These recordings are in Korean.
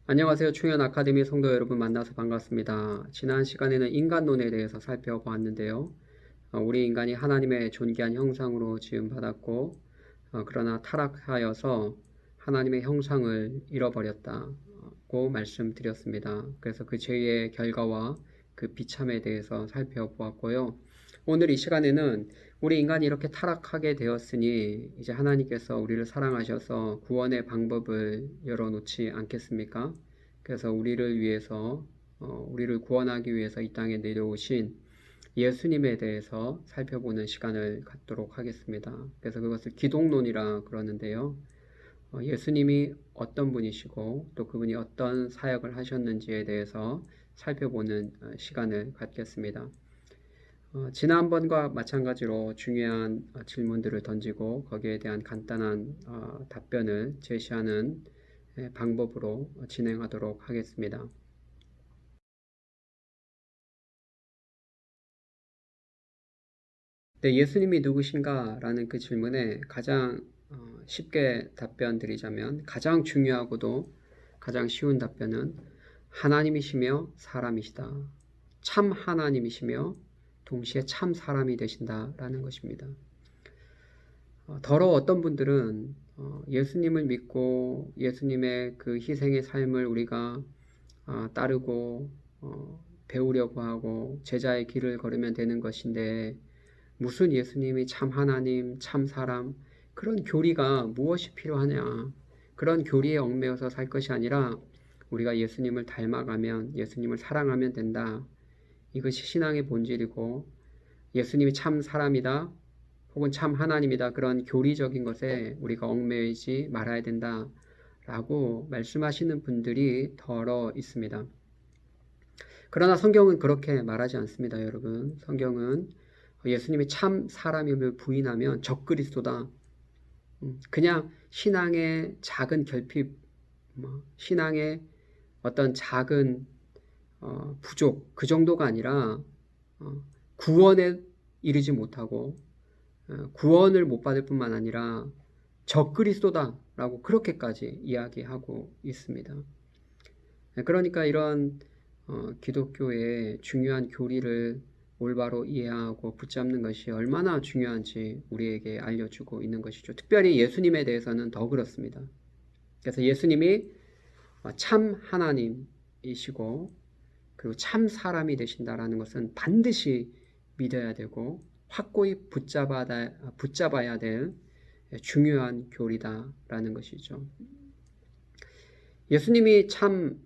안녕하세요. 충현 아카데미 성도 여러분 만나서 반갑습니다. 지난 시간에는 인간론에 대해서 살펴보았는데요. 우리 인간이 하나님의 존귀한 형상으로 지음받았고 그러나 타락하여서 하나님의 형상을 잃어버렸다고 말씀드렸습니다. 그래서 그 죄의 결과와 그 비참에 대해서 살펴보았고요. 오늘 이 시간에는 우리 인간이 이렇게 타락하게 되었으니 이제 하나님께서 우리를 사랑하셔서 구원의 방법을 열어놓지 않겠습니까? 그래서 우리를 위해서 우리를 구원하기 위해서 이 땅에 내려오신 예수님에 대해서 살펴보는 시간을 갖도록 하겠습니다. 그래서 그것을 기독론이라 그러는데요. 예수님이 어떤 분이시고 또 그분이 어떤 사역을 하셨는지에 대해서 살펴보는 시간을 갖겠습니다. 지난번과 마찬가지로 중요한 질문들을 던지고 거기에 대한 간단한 답변을 제시하는 방법으로 진행하도록 하겠습니다. 네, 예수님이 누구신가? 라는 그 질문에 가장 쉽게 답변 드리자면 가장 중요하고도 가장 쉬운 답변은 하나님이시며 사람이시다. 참 하나님이시며 동시에 참 사람이 되신다라는 것입니다. 더러 어떤 분들은 예수님을 믿고 예수님의 그 희생의 삶을 우리가 따르고 배우려고 하고 제자의 길을 걸으면 되는 것인데 무슨 예수님이 참 하나님, 참 사람 그런 교리가 무엇이 필요하냐. 그런 교리에 얽매여서 살 것이 아니라 우리가 예수님을 닮아가면 예수님을 사랑하면 된다. 이것이 신앙의 본질이고 예수님이 참 사람이다. 혹은 참 하나님이다. 그런 교리적인 것에 우리가 얽매이지 말아야 된다. 라고 말씀하시는 분들이 더러 있습니다. 그러나 성경은 그렇게 말하지 않습니다, 여러분. 성경은 예수님이 참 사람임을 부인하면 적그리스도다. 그냥 신앙의 작은 결핍, 신앙의 어떤 작은 부족 그 정도가 아니라 구원에 이르지 못하고 구원을 못 받을 뿐만 아니라 적그리스도다라고 그렇게까지 이야기하고 있습니다. 그러니까 이런 기독교의 중요한 교리를 올바로 이해하고 붙잡는 것이 얼마나 중요한지 우리에게 알려주고 있는 것이죠. 특별히 예수님에 대해서는 더 그렇습니다. 그래서 예수님이 참 하나님이시고 그리고 참 사람이 되신다라는 것은 반드시 믿어야 되고 확고히 붙잡아야 될 중요한 교리다라는 것이죠. 예수님이 참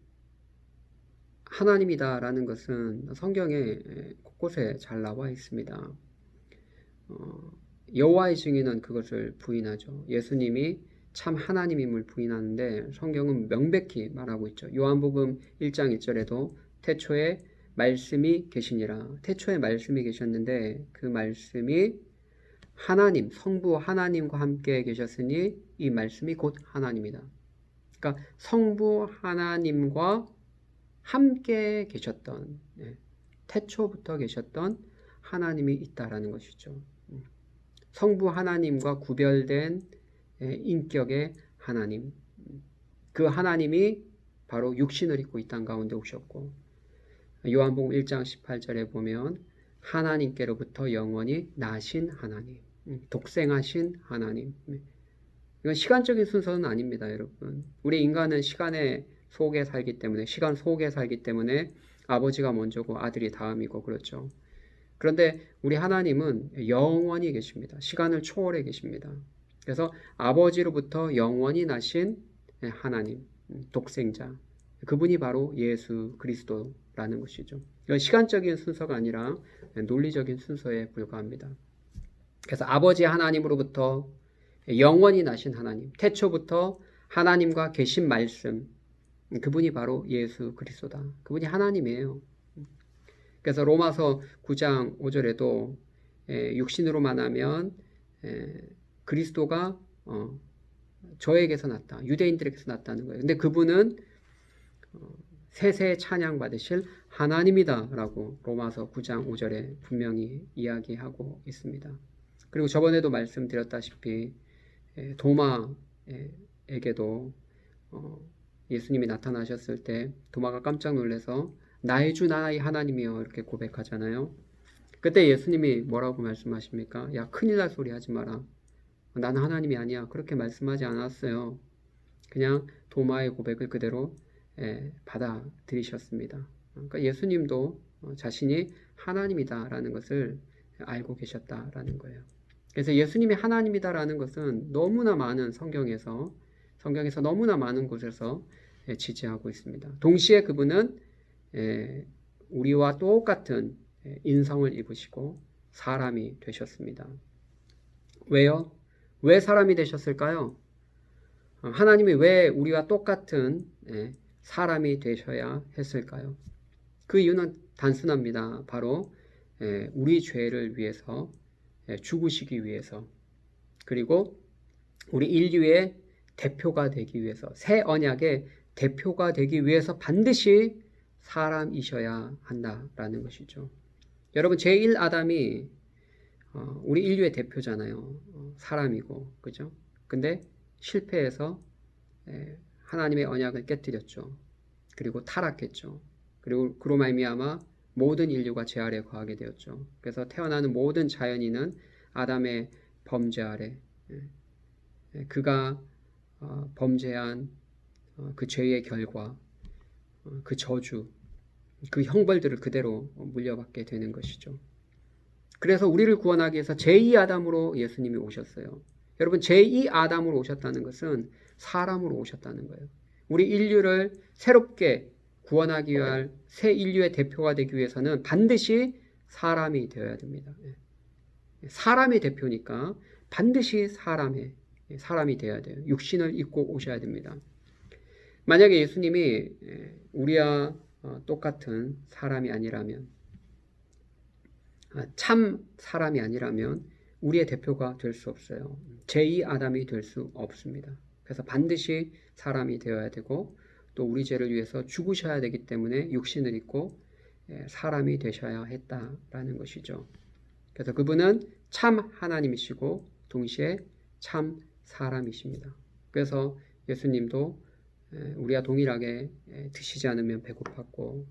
하나님이다라는 것은 성경에 곳곳에 잘 나와 있습니다. 여호와의 증인은 그것을 부인하죠. 예수님이 참 하나님임을 부인하는데 성경은 명백히 말하고 있죠. 요한복음 1장 1절에도 태초에 말씀이 계시니라. 태초에 말씀이 계셨는데 그 말씀이 하나님, 성부 하나님과 함께 계셨으니 이 말씀이 곧 하나님이다. 그러니까 성부 하나님과 함께 계셨던 태초부터 계셨던 하나님이 있다라는 것이죠. 성부 하나님과 구별된 인격의 하나님, 그 하나님이 바로 육신을 입고 이 땅 가운데 오셨고 요한복음 1장 18절에 보면 하나님께로부터 영원히 나신 하나님, 독생하신 하나님. 이건 시간적인 순서는 아닙니다, 여러분. 우리 인간은 시간의 속에 살기 때문에 시간 속에 살기 때문에 아버지가 먼저고 아들이 다음이고 그렇죠. 그런데 우리 하나님은 영원히 계십니다. 시간을 초월해 계십니다. 그래서 아버지로부터 영원히 나신 하나님, 독생자, 그분이 바로 예수 그리스도라는 것이죠. 이건 시간적인 순서가 아니라 논리적인 순서에 불과합니다. 그래서 아버지 하나님으로부터 영원히 나신 하나님, 태초부터 하나님과 계신 말씀, 그분이 바로 예수 그리스도다. 그분이 하나님이에요. 그래서 로마서 9장 5절에도 육신으로만 하면 그리스도가 저에게서 났다. 유대인들에게서 났다는 거예요. 근데 그분은 세세 찬양 받으실 하나님이다 라고 로마서 9장 5절에 분명히 이야기하고 있습니다. 그리고 저번에도 말씀드렸다시피 도마에게도 예수님이 나타나셨을 때 도마가 깜짝 놀라서 나의 주 나의 하나님이여 이렇게 고백하잖아요. 그때 예수님이 뭐라고 말씀하십니까? 야, 큰일 날 소리 하지 마라. 나는 하나님이 아니야. 그렇게 말씀하지 않았어요. 그냥 도마의 고백을 그대로 받아들이셨습니다. 그러니까 예수님도 자신이 하나님이다라는 것을 알고 계셨다라는 거예요. 그래서 예수님이 하나님이다라는 것은 너무나 많은 성경에서 너무나 많은 곳에서 지지하고 있습니다. 동시에 그분은 우리와 똑같은 인성을 입으시고 사람이 되셨습니다. 왜요? 왜 사람이 되셨을까요? 하나님이 왜 우리와 똑같은 사람이 되셔야 했을까요? 그 이유는 단순합니다. 바로 우리 죄를 위해서 죽으시기 위해서, 그리고 우리 인류의 대표가 되기 위해서, 새 언약의 대표가 되기 위해서 반드시 사람이셔야 한다라는 것이죠. 여러분, 제1아담이 우리 인류의 대표잖아요. 사람이고, 그죠? 근데 실패해서 하나님의 언약을 깨뜨렸죠. 그리고 타락했죠. 그리고 그로 말미암아 모든 인류가 죄 아래 거하게 되었죠. 그래서 태어나는 모든 자연인은 아담의 범죄 아래, 그가 범죄한 그 죄의 결과, 그 저주, 그 형벌들을 그대로 물려받게 되는 것이죠. 그래서 우리를 구원하기 위해서 제2아담으로 예수님이 오셨어요. 여러분, 제2아담으로 오셨다는 것은 사람으로 오셨다는 거예요. 우리 인류를 새롭게 구원하기 위한 새 인류의 대표가 되기 위해서는 반드시 사람이 되어야 됩니다. 사람의 대표니까 반드시 사람이 되어야 돼요. 육신을 입고 오셔야 됩니다. 만약에 예수님이 우리와 똑같은 사람이 아니라면, 참 사람이 아니라면 우리의 대표가 될 수 없어요. 제2아담이 될 수 없습니다. 그래서 반드시 사람이 되어야 되고, 또 우리 죄를 위해서 죽으셔야 되기 때문에 육신을 입고 사람이 되셔야 했다라는 것이죠. 그래서 그분은 참 하나님이시고 동시에 참 사람이십니다. 그래서 예수님도 우리와 동일하게 드시지 않으면 배고팠고,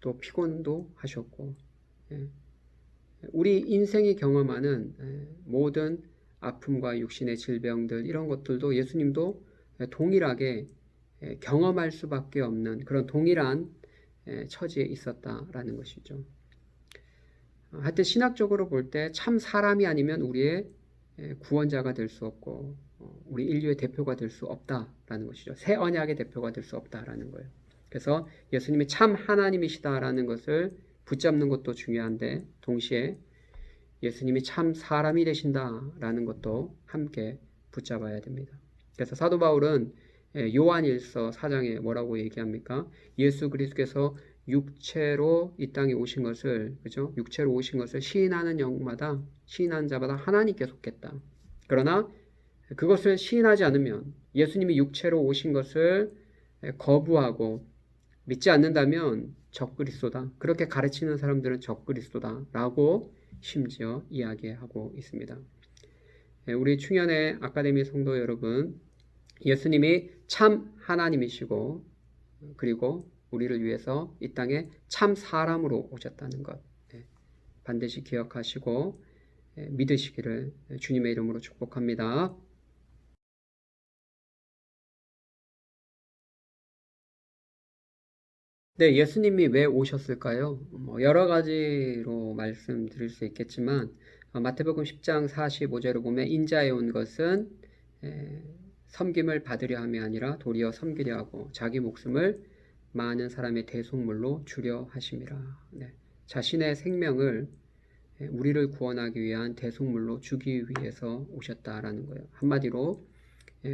또 피곤도 하셨고, 우리 인생이 경험하는 모든 아픔과 육신의 질병들, 이런 것들도 예수님도 동일하게 경험할 수밖에 없는 그런 동일한 처지에 있었다라는 것이죠. 하여튼 신학적으로 볼 때 참 사람이 아니면 우리의 구원자가 될 수 없고, 우리 인류의 대표가 될 수 없다라는 것이죠. 새 언약의 대표가 될 수 없다라는 거예요. 그래서 예수님이 참 하나님이시다라는 것을 붙잡는 것도 중요한데, 동시에 예수님이 참 사람이 되신다라는 것도 함께 붙잡아야 됩니다. 그래서 사도 바울은 요한일서 4장에 뭐라고 얘기합니까? 예수 그리스도께서 육체로 이 땅에 오신 것을, 그죠? 육체로 오신 것을 시인하는 자마다 하나님께 속했다. 그러나 그것을 시인하지 않으면, 예수님이 육체로 오신 것을 거부하고 믿지 않는다면 적그리스도다. 그렇게 가르치는 사람들은 적그리스도다라고 심지어 이야기하고 있습니다. 우리 충현의 아카데미 성도 여러분, 예수님이 참 하나님이시고, 그리고 우리를 위해서 이 땅에 참 사람으로 오셨다는 것 반드시 기억하시고 믿으시기를 주님의 이름으로 축복합니다. 네, 예수님이 왜 오셨을까요? 여러 가지로 말씀드릴 수 있겠지만, 마태복음 10장 45절을 보면 인자에 온 것은 섬김을 받으려 함이 아니라 도리어 섬기려 하고 자기 목숨을 많은 사람의 대속물로 주려 하심이라. 네, 자신의 생명을 우리를 구원하기 위한 대속물로 주기 위해서 오셨다라는 거예요. 한마디로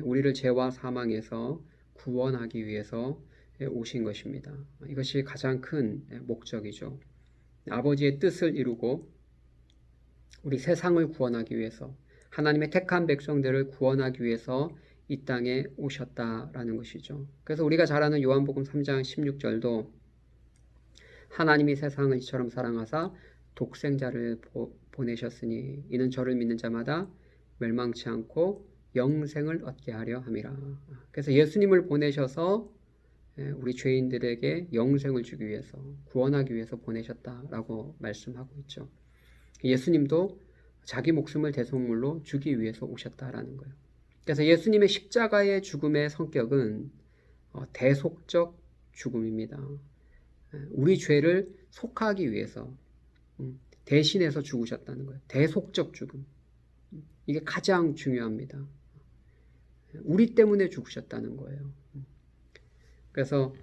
우리를 죄와 사망에서 구원하기 위해서 오신 것입니다. 이것이 가장 큰 목적이죠. 아버지의 뜻을 이루고 우리 세상을 구원하기 위해서, 하나님의 택한 백성들을 구원하기 위해서 이 땅에 오셨다라는 것이죠. 그래서 우리가 잘 아는 요한복음 3장 16절도 하나님이 세상을 이처럼 사랑하사 독생자를 보내셨으니 이는 저를 믿는 자마다 멸망치 않고 영생을 얻게 하려 함이라. 그래서 예수님을 보내셔서 우리 죄인들에게 영생을 주기 위해서, 구원하기 위해서 보내셨다라고 말씀하고 있죠. 예수님도 자기 목숨을 대속물로 주기 위해서 오셨다라는 거예요. 그래서 예수님의 십자가의 죽음의 성격은 대속적 죽음입니다. 우리 죄를 속하기 위해서 대신해서 죽으셨다는 거예요. 대속적 죽음. 이게 가장 중요합니다. 우리 때문에 죽으셨다는 거예요. 그래서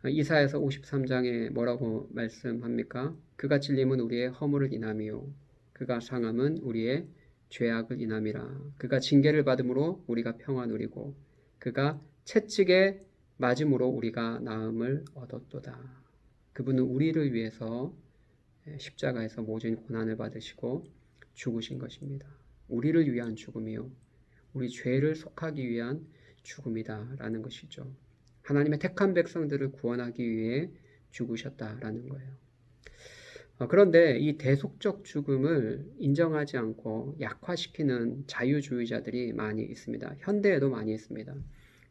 이사야서 53장에 뭐라고 말씀합니까? 그가 찔림은 우리의 허물을 인함이요 그가 상함은 우리의 죄악을 인함이라. 그가 징계를 받음으로 우리가 평화 누리고 그가 채찍에 맞음으로 우리가 나음을 얻었도다. 그분은 우리를 위해서 십자가에서 모진 고난을 받으시고 죽으신 것입니다. 우리를 위한 죽음이요 우리 죄를 속하기 위한 죽음이다라는 것이죠. 하나님의 택한 백성들을 구원하기 위해 죽으셨다라는 거예요. 그런데 이 대속적 죽음을 인정하지 않고 약화시키는 자유주의자들이 많이 있습니다. 현대에도 많이 있습니다.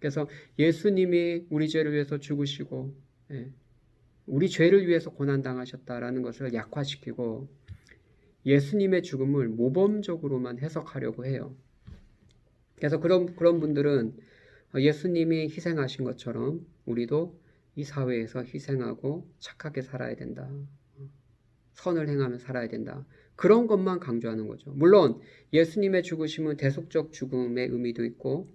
그래서 예수님이 우리 죄를 위해서 죽으시고 우리 죄를 위해서 고난당하셨다라는 것을 약화시키고 예수님의 죽음을 모범적으로만 해석하려고 해요. 그래서 그런 분들은 예수님이 희생하신 것처럼 우리도 이 사회에서 희생하고 착하게 살아야 된다. 선을 행하며 살아야 된다. 그런 것만 강조하는 거죠. 물론 예수님의 죽으심은 대속적 죽음의 의미도 있고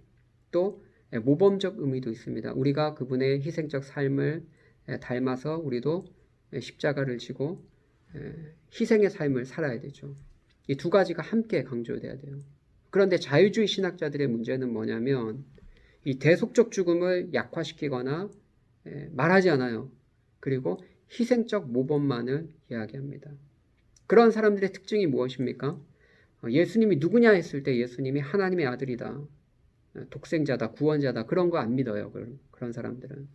또 모범적 의미도 있습니다. 우리가 그분의 희생적 삶을 닮아서 우리도 십자가를 지고 희생의 삶을 살아야 되죠. 이 두 가지가 함께 강조돼야 돼요. 그런데 자유주의 신학자들의 문제는 뭐냐면 이 대속적 죽음을 약화시키거나 말하지 않아요. 그리고 희생적 모범만을 이야기합니다. 그런 사람들의 특징이 무엇입니까? 예수님이 누구냐 했을 때 예수님이 하나님의 아들이다. 독생자다. 구원자다. 그런 거 안 믿어요. 그런 사람들은.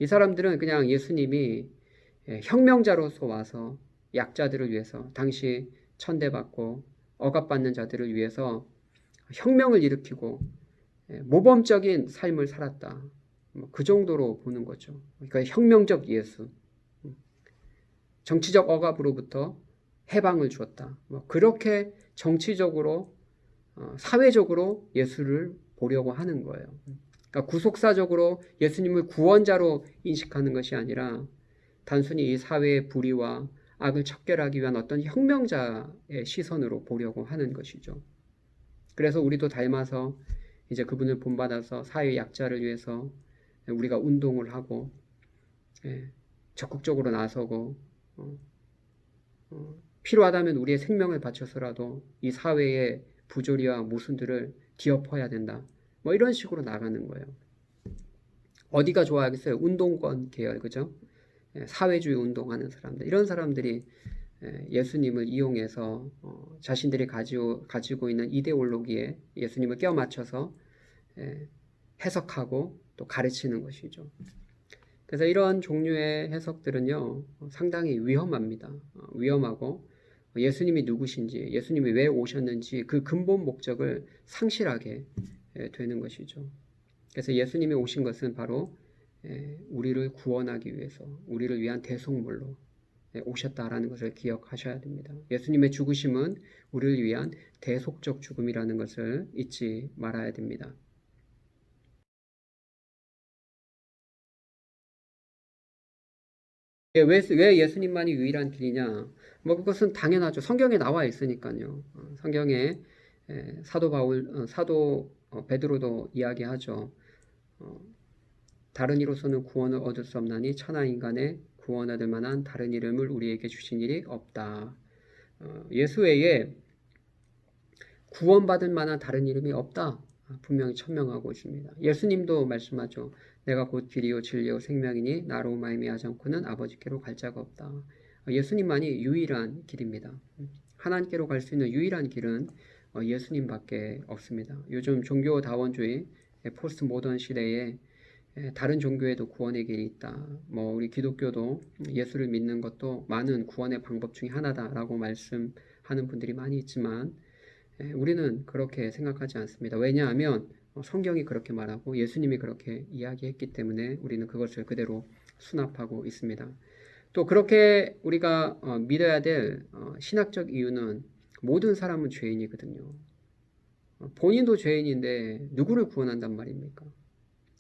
이 사람들은 그냥 예수님이 혁명자로서 와서 약자들을 위해서 당시 천대받고 억압받는 자들을 위해서 혁명을 일으키고 모범적인 삶을 살았다. 그 정도로 보는 거죠. 그러니까 혁명적 예수. 정치적 억압으로부터 해방을 주었다. 그렇게 정치적으로 사회적으로 예수를 보려고 하는 거예요. 그러니까 구속사적으로 예수님을 구원자로 인식하는 것이 아니라 단순히 이 사회의 불의와 악을 척결하기 위한 어떤 혁명자의 시선으로 보려고 하는 것이죠. 그래서 우리도 닮아서 이제 그분을 본받아서 사회 약자를 위해서 우리가 운동을 하고 적극적으로 나서고 필요하다면 우리의 생명을 바쳐서라도 이 사회의 부조리와 모순들을 뒤엎어야 된다. 이런 식으로 나가는 거예요. 어디가 좋아하겠어요? 운동권 계열, 그죠? 사회주의 운동하는 사람들, 이런 사람들이 예수님을 이용해서 자신들이 가지고 있는 이데올로기에 예수님을 껴 맞춰서 해석하고 또 가르치는 것이죠. 그래서 이런 종류의 해석들은요 상당히 위험합니다. 위험하고 예수님이 누구신지, 예수님이 왜 오셨는지 그 근본 목적을 상실하게 되는 것이죠. 그래서 예수님이 오신 것은 바로 우리를 구원하기 위해서, 우리를 위한 대속물로 오셨다라는 것을 기억하셔야 됩니다. 예수님의 죽으심은 우리를 위한 대속적 죽음이라는 것을 잊지 말아야 됩니다. 왜 예수님만이 유일한 길이냐? 그것은 당연하죠. 성경에 나와 있으니까요. 성경에 사도 베드로도 이야기하죠. 다른 이로서는 구원을 얻을 수 없나니 천하 인간의 구원 얻을 만한 다른 이름을 우리에게 주신 일이 없다. 예수 외에 구원받을 만한 다른 이름이 없다. 분명히 천명하고 있습니다. 예수님도 말씀하죠. 내가 곧 길이요 진리요 생명이니 나로 말미암지 않고는 아버지께로 갈 자가 없다. 예수님만이 유일한 길입니다. 하나님께로 갈 수 있는 유일한 길은 예수님밖에 없습니다. 요즘 종교다원주의 포스트 모던 시대에 다른 종교에도 구원의 길이 있다. 우리 기독교도 예수를 믿는 것도 많은 구원의 방법 중에 하나다라고 말씀하는 분들이 많이 있지만 우리는 그렇게 생각하지 않습니다. 왜냐하면 성경이 그렇게 말하고 예수님이 그렇게 이야기했기 때문에 우리는 그것을 그대로 수납하고 있습니다. 또 그렇게 우리가 믿어야 될 신학적 이유는 모든 사람은 죄인이거든요. 본인도 죄인인데 누구를 구원한단 말입니까?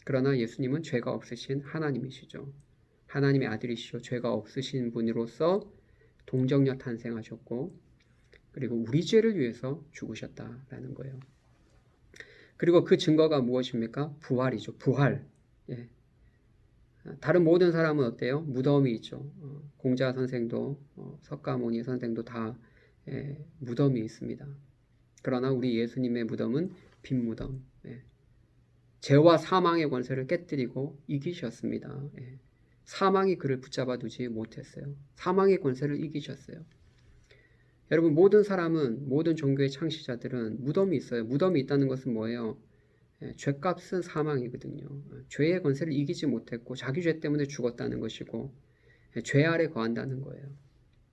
그러나 예수님은 죄가 없으신 하나님이시죠. 하나님의 아들이시죠. 죄가 없으신 분으로서 동정녀 탄생하셨고 그리고 우리 죄를 위해서 죽으셨다라는 거예요. 그리고 그 증거가 무엇입니까? 부활이죠. 부활. 예. 다른 모든 사람은 어때요? 무덤이 있죠. 공자 선생도 석가모니 선생도 다 무덤이 있습니다. 그러나 우리 예수님의 무덤은 빈 무덤. 죄와 사망의 권세를 깨뜨리고 이기셨습니다. 사망이 그를 붙잡아 두지 못했어요. 사망의 권세를 이기셨어요. 여러분 모든 사람은 모든 종교의 창시자들은 무덤이 있어요. 무덤이 있다는 것은 뭐예요? 죄값은 사망이거든요. 죄의 권세를 이기지 못했고 자기 죄 때문에 죽었다는 것이고 죄 아래 거한다는 거예요.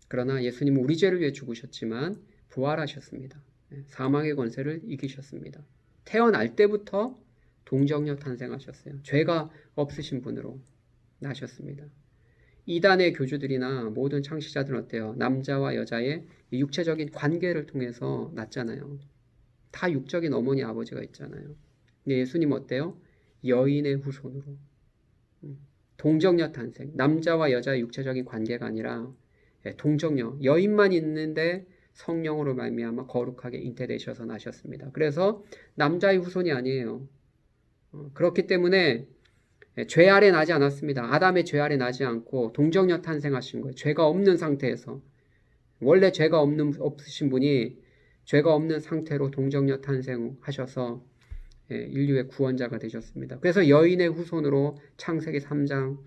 그러나 예수님은 우리 죄를 위해 죽으셨지만 부활하셨습니다. 사망의 권세를 이기셨습니다. 태어날 때부터 동정녀 탄생하셨어요. 죄가 없으신 분으로 나셨습니다. 이단의 교주들이나 모든 창시자들은 어때요? 남자와 여자의 육체적인 관계를 통해서 낳잖아요. 다 육적인 어머니 아버지가 있잖아요. 근데 예수님 어때요? 여인의 후손으로. 동정녀 탄생. 남자와 여자의 육체적인 관계가 아니라 동정녀. 여인만 있는데 성령으로 말미암아 거룩하게 잉태되셔서 나셨습니다. 그래서 남자의 후손이 아니에요. 그렇기 때문에 죄 아래 나지 않았습니다. 아담의 죄 아래 나지 않고 동정녀 탄생하신 거예요. 죄가 없는 상태에서. 원래 죄가 없으신 분이 죄가 없는 상태로 동정녀 탄생하셔서 인류의 구원자가 되셨습니다. 그래서 여인의 후손으로 창세기 3장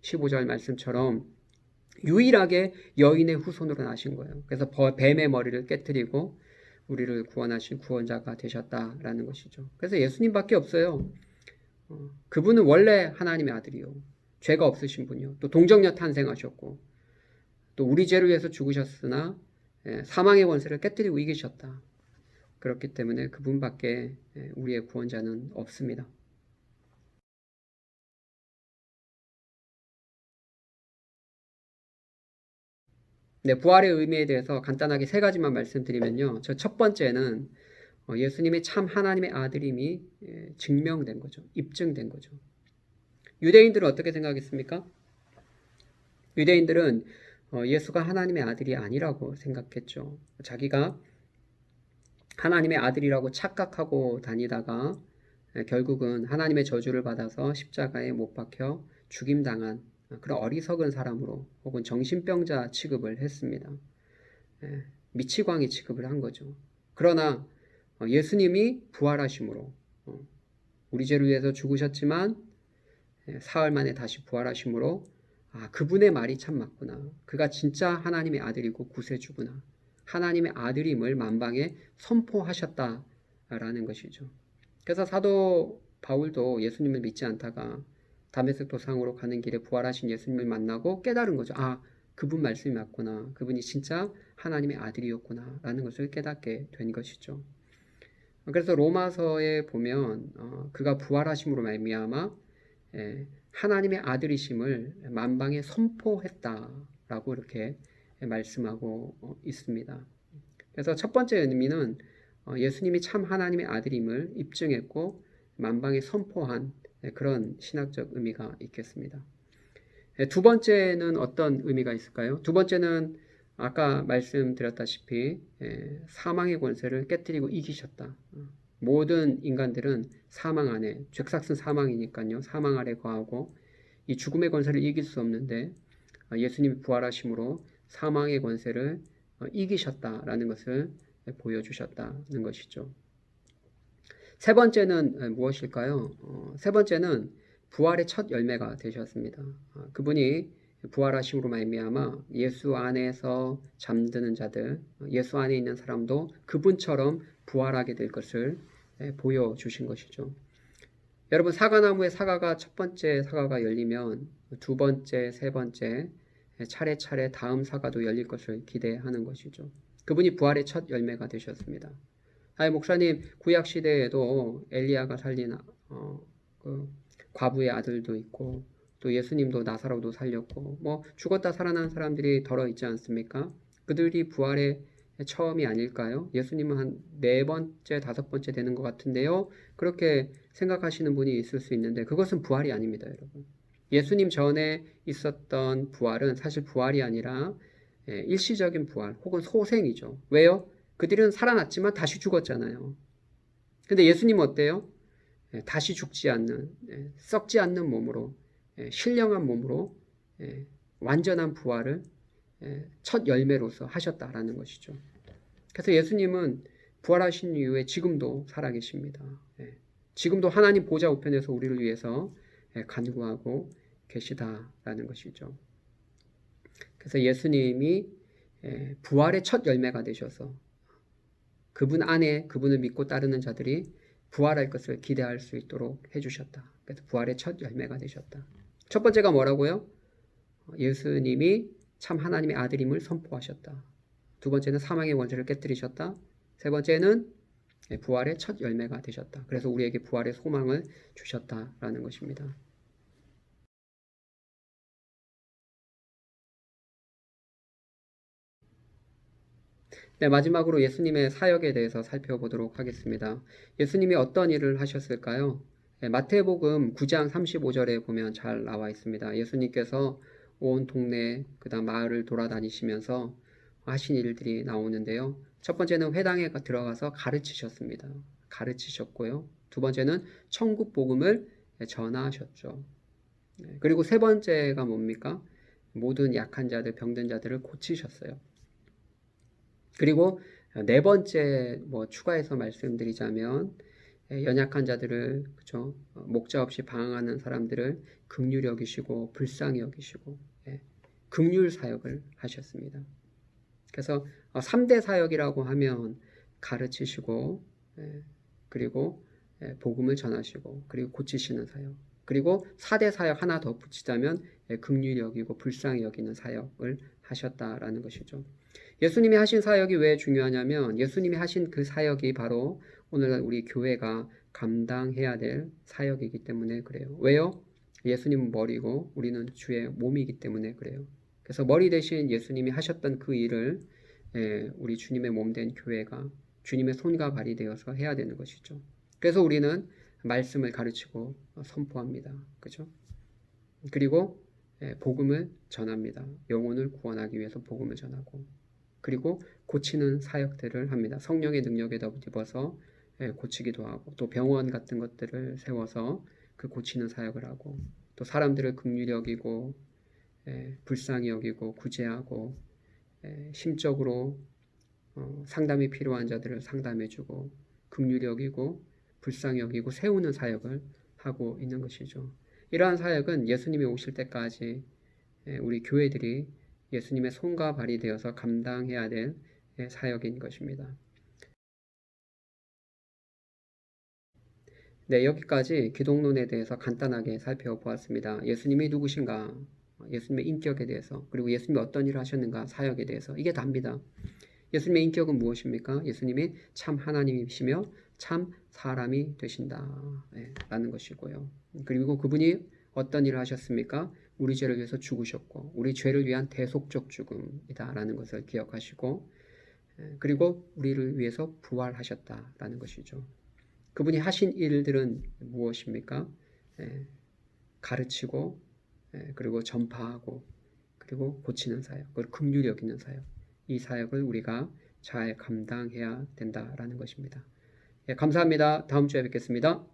15절 말씀처럼 유일하게 여인의 후손으로 나신 거예요. 그래서 뱀의 머리를 깨뜨리고 우리를 구원하신 구원자가 되셨다라는 것이죠. 그래서 예수님밖에 없어요. 그분은 원래 하나님의 아들이요. 죄가 없으신 분이요. 또 동정녀 탄생하셨고 또 우리 죄를 위해서 죽으셨으나 사망의 권세를 깨뜨리고 이기셨다. 그렇기 때문에 그분밖에 우리의 구원자는 없습니다. 네, 부활의 의미에 대해서 간단하게 세 가지만 말씀드리면요. 저 첫 번째는 예수님이 참 하나님의 아들임이 증명된 거죠. 입증된 거죠. 유대인들은 어떻게 생각했습니까? 유대인들은 예수가 하나님의 아들이 아니라고 생각했죠. 자기가 하나님의 아들이라고 착각하고 다니다가 결국은 하나님의 저주를 받아서 십자가에 못 박혀 죽임당한 그런 어리석은 사람으로 혹은 정신병자 취급을 했습니다. 미치광이 취급을 한 거죠. 그러나 예수님이 부활하심으로 우리 죄를 위해서 죽으셨지만 사흘 만에 다시 부활하심으로 그분의 말이 참 맞구나. 그가 진짜 하나님의 아들이고 구세주구나. 하나님의 아들임을 만방에 선포하셨다라는 것이죠. 그래서 사도 바울도 예수님을 믿지 않다가 다메섹 도상으로 가는 길에 부활하신 예수님을 만나고 깨달은 거죠. 그분 말씀이 맞구나. 그분이 진짜 하나님의 아들이었구나 라는 것을 깨닫게 된 것이죠. 그래서 로마서에 보면 그가 부활하심으로 말미암아 하나님의 아들이심을 만방에 선포했다라고 이렇게 말씀하고 있습니다. 그래서 첫 번째 의미는 예수님이 참 하나님의 아들임을 입증했고 만방에 선포한 그런 신학적 의미가 있겠습니다. 두 번째는 어떤 의미가 있을까요? 두 번째는 아까 말씀드렸다시피 사망의 권세를 깨뜨리고 이기셨다. 모든 인간들은 사망 안에, 죄삭은 사망이니까요. 사망 아래 거하고 이 죽음의 권세를 이길 수 없는데 예수님이 부활하심으로 사망의 권세를 이기셨다라는 것을 보여주셨다는 것이죠. 세 번째는 무엇일까요? 세 번째는 부활의 첫 열매가 되셨습니다. 그분이 부활하심으로 말미암아 예수 안에서 잠드는 자들, 예수 안에 있는 사람도 그분처럼 부활하게 될 것을 보여주신 것이죠. 여러분 사과나무의 사과가 첫 번째 사과가 열리면 두 번째, 세 번째 차례차례 다음 사과도 열릴 것을 기대하는 것이죠. 그분이 부활의 첫 열매가 되셨습니다. 아니 목사님 구약 시대에도 엘리야가 살린 그 과부의 아들도 있고 또 예수님도 나사로도 살렸고 뭐 죽었다 살아난 사람들이 더러 있지 않습니까? 그들이 부활의 처음이 아닐까요? 예수님은 한 네 번째, 다섯 번째 되는 것 같은데요. 그렇게 생각하시는 분이 있을 수 있는데 그것은 부활이 아닙니다, 여러분. 예수님 전에 있었던 부활은 사실 부활이 아니라 일시적인 부활 혹은 소생이죠. 왜요? 그들은 살아났지만 다시 죽었잖아요. 근데 예수님은 어때요? 다시 죽지 않는, 썩지 않는 몸으로, 신령한 몸으로 완전한 부활을 첫 열매로서 하셨다라는 것이죠. 그래서 예수님은 부활하신 이후에 지금도 살아계십니다. 지금도 하나님 보좌 우편에서 우리를 위해서 간구하고 계시다라는 것이죠. 그래서 예수님이 부활의 첫 열매가 되셔서 그분 안에 그분을 믿고 따르는 자들이 부활할 것을 기대할 수 있도록 해주셨다. 그래서 부활의 첫 열매가 되셨다. 첫 번째가 뭐라고요? 예수님이 참 하나님의 아들임을 선포하셨다. 두 번째는 사망의 원죄를 깨뜨리셨다. 세 번째는 부활의 첫 열매가 되셨다. 그래서 우리에게 부활의 소망을 주셨다라는 것입니다. 네, 마지막으로 예수님의 사역에 대해서 살펴보도록 하겠습니다. 예수님이 어떤 일을 하셨을까요? 네, 마태복음 9장 35절에 보면 잘 나와 있습니다. 예수님께서 온 동네 그다음 마을을 돌아다니시면서 하신 일들이 나오는데요. 첫 번째는 회당에 들어가서 가르치셨습니다. 가르치셨고요. 두 번째는 천국 복음을 전하셨죠. 그리고 세 번째가 뭡니까? 모든 약한 자들, 병든 자들을 고치셨어요. 그리고 네 번째 뭐 추가해서 말씀드리자면 연약한 자들을 그죠 목자 없이 방황하는 사람들을 긍휼히 여기시고 불쌍히 여기시고 긍휼 사역을 하셨습니다. 그래서 3대 사역이라고 하면 가르치시고 그리고 복음을 전하시고 그리고 고치시는 사역 그리고 4대 사역 하나 더 붙이자면 긍휼히 여기고 불쌍히 여기는 사역을 하셨다라는 것이죠. 예수님이 하신 사역이 왜 중요하냐면 예수님이 하신 그 사역이 바로 오늘날 우리 교회가 감당해야 될 사역이기 때문에 그래요. 왜요? 예수님은 머리고 우리는 주의 몸이기 때문에 그래요. 그래서 머리 대신 예수님이 하셨던 그 일을 우리 주님의 몸된 교회가 주님의 손과 발이 되어서 해야 되는 것이죠. 그래서 우리는 말씀을 가르치고 선포합니다. 그죠? 그리고 복음을 전합니다. 영혼을 구원하기 위해서 복음을 전하고 그리고 고치는 사역들을 합니다. 성령의 능력에 덧입어서 고치기도 하고 또 병원 같은 것들을 세워서 그 고치는 사역을 하고 또 사람들을 긍휼히 여기고 불쌍히 여기고 구제하고 심적으로 상담이 필요한 자들을 상담해주고 긍휼히 여기고 불쌍히 여기고 세우는 사역을 하고 있는 것이죠. 이러한 사역은 예수님이 오실 때까지 우리 교회들이 예수님의 손과 발이 되어서 감당해야 될 사역인 것입니다. 네, 여기까지 기독론에 대해서 간단하게 살펴보았습니다. 예수님이 누구신가, 예수님의 인격에 대해서, 그리고 예수님이 어떤 일을 하셨는가, 사역에 대해서 이게 답니다. 예수님의 인격은 무엇입니까? 예수님이 참 하나님이시며 참 사람이 되신다 라는 것이고요. 그리고 그분이 어떤 일을 하셨습니까? 우리 죄를 위해서 죽으셨고 우리 죄를 위한 대속적 죽음이다라는 것을 기억하시고 그리고 우리를 위해서 부활하셨다라는 것이죠. 그분이 하신 일들은 무엇입니까? 가르치고 그리고 전파하고 그리고 고치는 사역, 그걸 긍휼히 여기는 사역. 이 사역을 우리가 잘 감당해야 된다라는 것입니다. 감사합니다. 다음 주에 뵙겠습니다.